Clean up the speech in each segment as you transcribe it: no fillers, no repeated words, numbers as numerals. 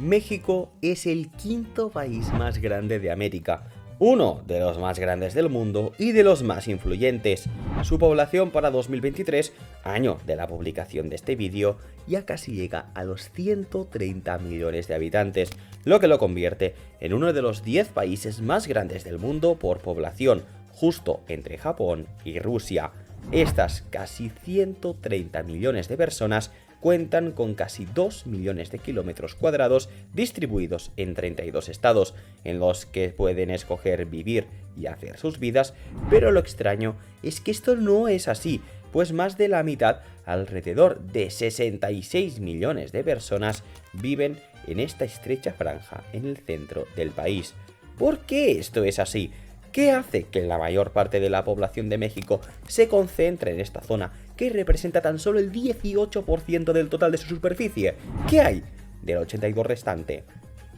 México es el quinto país más grande de América, uno de los más grandes del mundo y de los más influyentes. Su población para 2023, año de la publicación de este vídeo, ya casi llega a los 130 millones de habitantes, lo que lo convierte en uno de los 10 países más grandes del mundo por población, justo entre Japón y Rusia. Estas casi 130 millones de personas cuentan con casi 2 millones de kilómetros cuadrados distribuidos en 32 estados, en los que pueden escoger vivir y hacer sus vidas, pero lo extraño es que esto no es así, pues más de la mitad, alrededor de 66 millones de personas, viven en esta estrecha franja en el centro del país. ¿Por qué esto es así? ¿Qué hace que la mayor parte de la población de México se concentre en esta zona, que representa tan solo el 18% del total de su superficie? ¿Qué hay del 82% restante?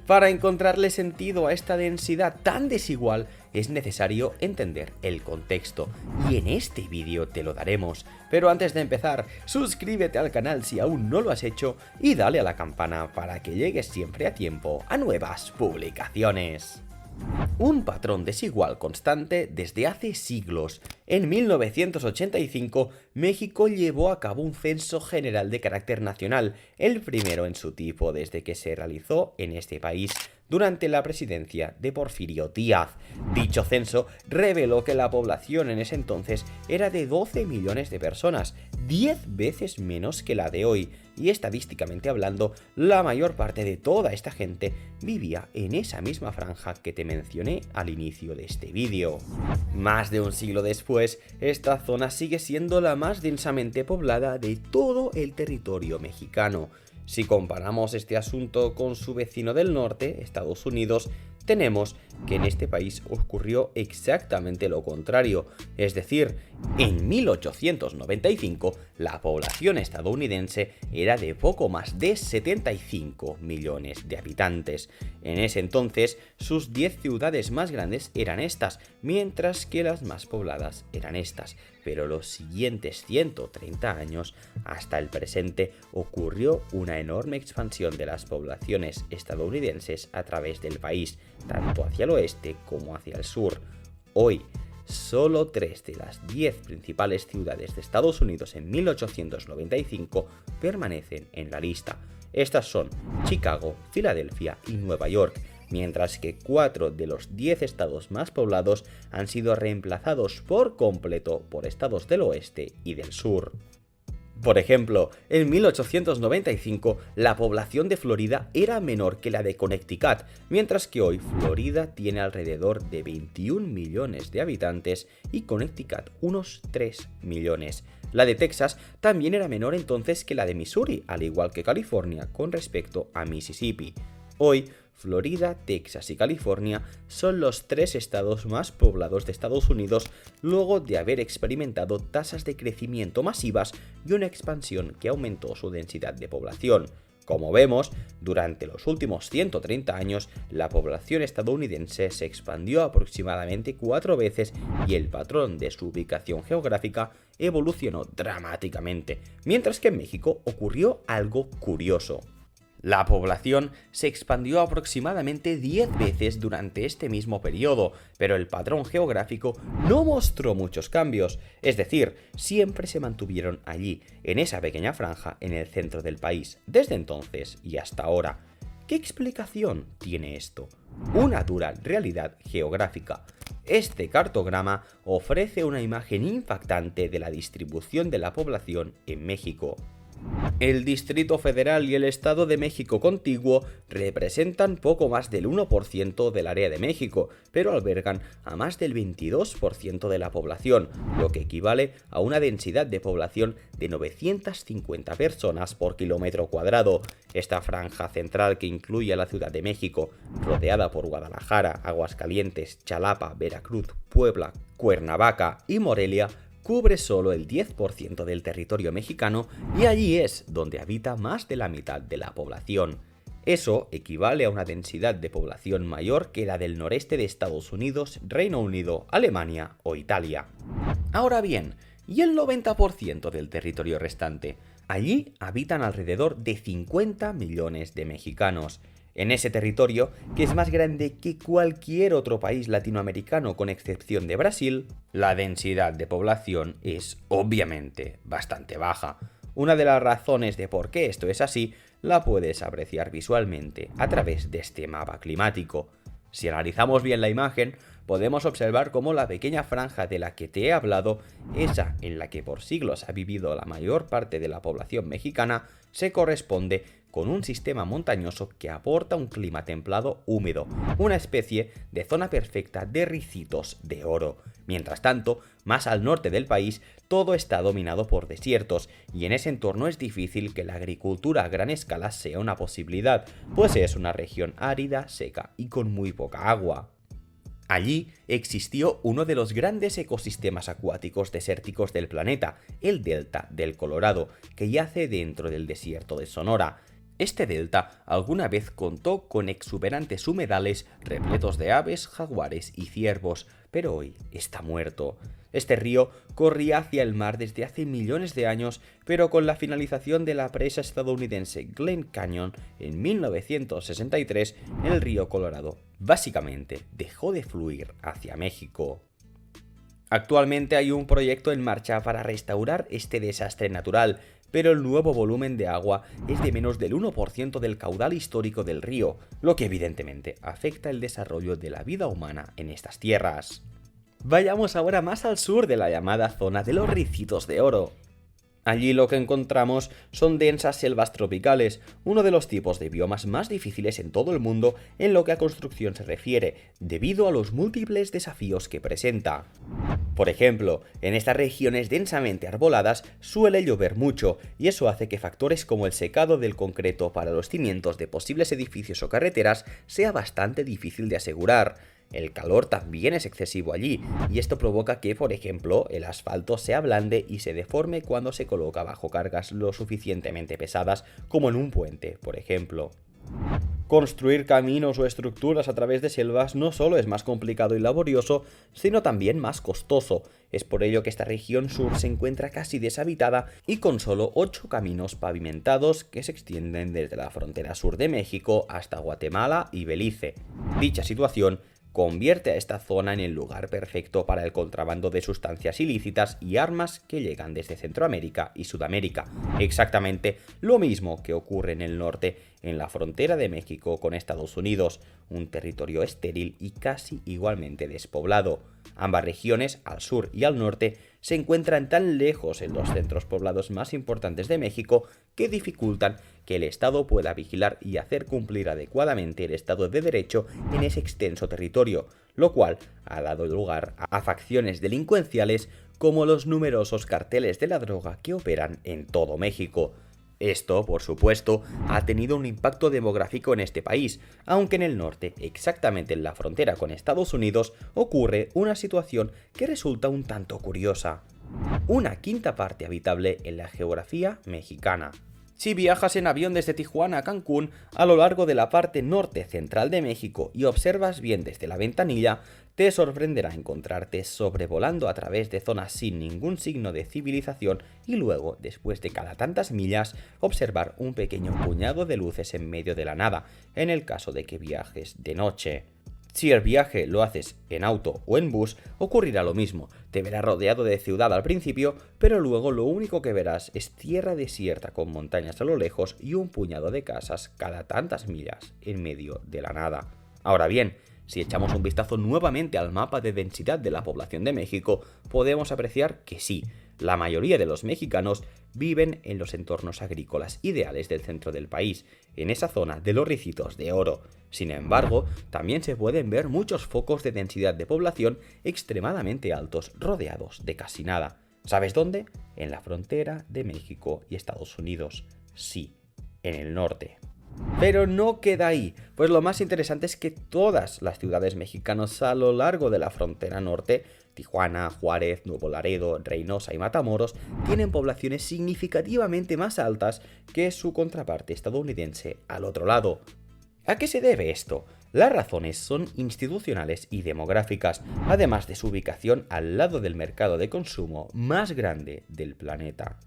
Para encontrarle sentido a esta densidad tan desigual, es necesario entender el contexto, y en este vídeo te lo daremos. Pero antes de empezar, suscríbete al canal si aún no lo has hecho y dale a la campana para que llegues siempre a tiempo a nuevas publicaciones. Un patrón desigual constante desde hace siglos. En 1985, México llevó a cabo un censo general de carácter nacional, el primero en su tipo desde que se realizó en este país durante la presidencia de Porfirio Díaz. Dicho censo reveló que la población en ese entonces era de 12 millones de personas, 10 veces menos que la de hoy, y estadísticamente hablando, la mayor parte de toda esta gente vivía en esa misma franja que te mencioné al inicio de este vídeo. Más de un siglo después, esta zona sigue siendo la más densamente poblada de todo el territorio mexicano. Si comparamos este asunto con su vecino del norte, Estados Unidos, tenemos que en este país ocurrió exactamente lo contrario, es decir, en 1895 la población estadounidense era de poco más de 75 millones de habitantes. En ese entonces, sus 10 ciudades más grandes eran estas, mientras que las más pobladas eran estas. Pero los siguientes 130 años, hasta el presente, ocurrió una enorme expansión de las poblaciones estadounidenses a través del país, tanto hacia el oeste como hacia el sur. Hoy, solo 3 de las 10 principales ciudades de Estados Unidos en 1895 permanecen en la lista. Estas son Chicago, Filadelfia y Nueva York, mientras que 4 de los 10 estados más poblados han sido reemplazados por completo por estados del oeste y del sur. Por ejemplo, en 1895 la población de Florida era menor que la de Connecticut, mientras que hoy Florida tiene alrededor de 21 millones de habitantes y Connecticut unos 3 millones. La de Texas también era menor entonces que la de Missouri, al igual que California con respecto a Mississippi. Hoy, Florida, Texas y California son los 3 estados más poblados de Estados Unidos luego de haber experimentado tasas de crecimiento masivas y una expansión que aumentó su densidad de población. Como vemos, durante los últimos 130 años, la población estadounidense se expandió aproximadamente 4 veces y el patrón de su ubicación geográfica evolucionó dramáticamente, mientras que en México ocurrió algo curioso. La población se expandió aproximadamente 10 veces durante este mismo periodo, pero el patrón geográfico no mostró muchos cambios, es decir, siempre se mantuvieron allí, en esa pequeña franja en el centro del país, desde entonces y hasta ahora. ¿Qué explicación tiene esto? Una dura realidad geográfica. Este cartograma ofrece una imagen impactante de la distribución de la población en México. El Distrito Federal y el Estado de México contiguo representan poco más del 1% del área de México, pero albergan a más del 22% de la población, lo que equivale a una densidad de población de 950 personas por kilómetro cuadrado. Esta franja central, que incluye a la Ciudad de México, rodeada por Guadalajara, Aguascalientes, Xalapa, Veracruz, Puebla, Cuernavaca y Morelia, cubre solo el 10% del territorio mexicano y allí es donde habita más de la mitad de la población. Eso equivale a una densidad de población mayor que la del noreste de Estados Unidos, Reino Unido, Alemania o Italia. Ahora bien, ¿y el 90% del territorio restante? Allí habitan alrededor de 50 millones de mexicanos. En ese territorio, que es más grande que cualquier otro país latinoamericano con excepción de Brasil, la densidad de población es obviamente bastante baja. Una de las razones de por qué esto es así la puedes apreciar visualmente a través de este mapa climático. Si analizamos bien la imagen, podemos observar cómo la pequeña franja de la que te he hablado, esa en la que por siglos ha vivido la mayor parte de la población mexicana, se corresponde con un sistema montañoso que aporta un clima templado húmedo, una especie de zona perfecta de ricitos de oro. Mientras tanto, más al norte del país, todo está dominado por desiertos, y en ese entorno es difícil que la agricultura a gran escala sea una posibilidad, pues es una región árida, seca y con muy poca agua. Allí existió uno de los grandes ecosistemas acuáticos desérticos del planeta, el delta del Colorado, que yace dentro del desierto de Sonora. Este delta alguna vez contó con exuberantes humedales repletos de aves, jaguares y ciervos, pero hoy está muerto. Este río corría hacia el mar desde hace millones de años, pero con la finalización de la presa estadounidense Glen Canyon en 1963, el río Colorado básicamente dejó de fluir hacia México. Actualmente hay un proyecto en marcha para restaurar este desastre natural, pero el nuevo volumen de agua es de menos del 1% del caudal histórico del río, lo que evidentemente afecta el desarrollo de la vida humana en estas tierras. Vayamos ahora más al sur de la llamada zona de los Ricitos de Oro. Allí lo que encontramos son densas selvas tropicales, uno de los tipos de biomas más difíciles en todo el mundo en lo que a construcción se refiere, debido a los múltiples desafíos que presenta. Por ejemplo, en estas regiones densamente arboladas suele llover mucho, y eso hace que factores como el secado del concreto para los cimientos de posibles edificios o carreteras sea bastante difícil de asegurar. El calor también es excesivo allí, y esto provoca que, por ejemplo, el asfalto se ablande y se deforme cuando se coloca bajo cargas lo suficientemente pesadas, como en un puente, por ejemplo. Construir caminos o estructuras a través de selvas no solo es más complicado y laborioso, sino también más costoso. Es por ello que esta región sur se encuentra casi deshabitada y con solo 8 caminos pavimentados que se extienden desde la frontera sur de México hasta Guatemala y Belice. Dicha situación convierte a esta zona en el lugar perfecto para el contrabando de sustancias ilícitas y armas que llegan desde Centroamérica y Sudamérica. Exactamente lo mismo que ocurre en el norte, en la frontera de México con Estados Unidos, un territorio estéril y casi igualmente despoblado. Ambas regiones, al sur y al norte, se encuentran tan lejos en los centros poblados más importantes de México que dificultan que el Estado pueda vigilar y hacer cumplir adecuadamente el Estado de Derecho en ese extenso territorio, lo cual ha dado lugar a facciones delincuenciales como los numerosos carteles de la droga que operan en todo México. Esto, por supuesto, ha tenido un impacto demográfico en este país, aunque en el norte, exactamente en la frontera con Estados Unidos, ocurre una situación que resulta un tanto curiosa. Una quinta parte habitable en la geografía mexicana. Si viajas en avión desde Tijuana a Cancún a lo largo de la parte norte central de México y observas bien desde la ventanilla, te sorprenderá encontrarte sobrevolando a través de zonas sin ningún signo de civilización y luego, después de cada tantas millas, observar un pequeño puñado de luces en medio de la nada, en el caso de que viajes de noche. Si el viaje lo haces en auto o en bus, ocurrirá lo mismo. Te verás rodeado de ciudad al principio, pero luego lo único que verás es tierra desierta con montañas a lo lejos y un puñado de casas cada tantas millas en medio de la nada. Ahora bien, si echamos un vistazo nuevamente al mapa de densidad de la población de México, podemos apreciar que sí, la mayoría de los mexicanos viven en los entornos agrícolas ideales del centro del país, en esa zona de los Ricitos de Oro. Sin embargo, también se pueden ver muchos focos de densidad de población extremadamente altos, rodeados de casi nada. ¿Sabes dónde? En la frontera de México y Estados Unidos. Sí, en el norte. Pero no queda ahí, pues lo más interesante es que todas las ciudades mexicanas a lo largo de la frontera norte, Tijuana, Juárez, Nuevo Laredo, Reynosa y Matamoros, tienen poblaciones significativamente más altas que su contraparte estadounidense al otro lado. ¿A qué se debe esto? Las razones son institucionales y demográficas, además de su ubicación al lado del mercado de consumo más grande del planeta.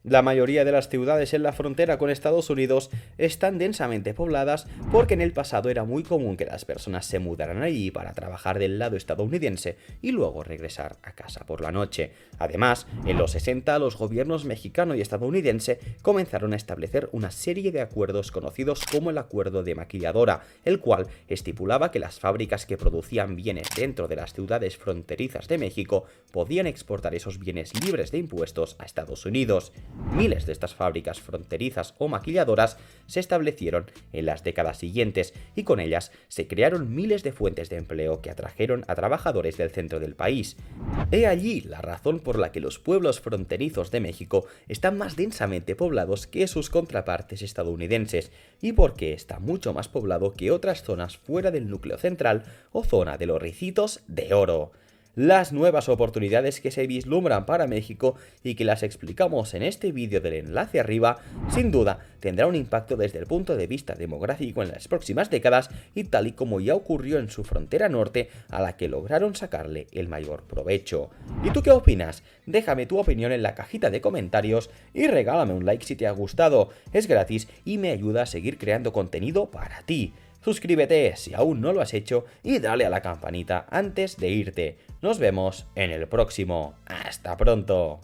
La mayoría de las ciudades en la frontera con Estados Unidos están densamente pobladas porque en el pasado era muy común que las personas se mudaran allí para trabajar del lado estadounidense y luego regresar a casa por la noche. Además, en los 60 los gobiernos mexicano y estadounidense comenzaron a establecer una serie de acuerdos conocidos como el Acuerdo de Maquiladora, el cual estipulaba que las fábricas que producían bienes dentro de las ciudades fronterizas de México podían exportar esos bienes libres de impuestos a Estados Unidos. Miles de estas fábricas fronterizas o maquiladoras se establecieron en las décadas siguientes y con ellas se crearon miles de fuentes de empleo que atrajeron a trabajadores del centro del país. He allí la razón por la que los pueblos fronterizos de México están más densamente poblados que sus contrapartes estadounidenses y porque está mucho más poblado que otras zonas fuera del núcleo central o zona de los Ricitos de Oro. Las nuevas oportunidades que se vislumbran para México y que las explicamos en este vídeo del enlace arriba, sin duda tendrá un impacto desde el punto de vista demográfico en las próximas décadas y tal y como ya ocurrió en su frontera norte a la que lograron sacarle el mayor provecho. ¿Y tú qué opinas? Déjame tu opinión en la cajita de comentarios y regálame un like si te ha gustado, es gratis y me ayuda a seguir creando contenido para ti. Suscríbete si aún no lo has hecho y dale a la campanita antes de irte. Nos vemos en el próximo. ¡Hasta pronto!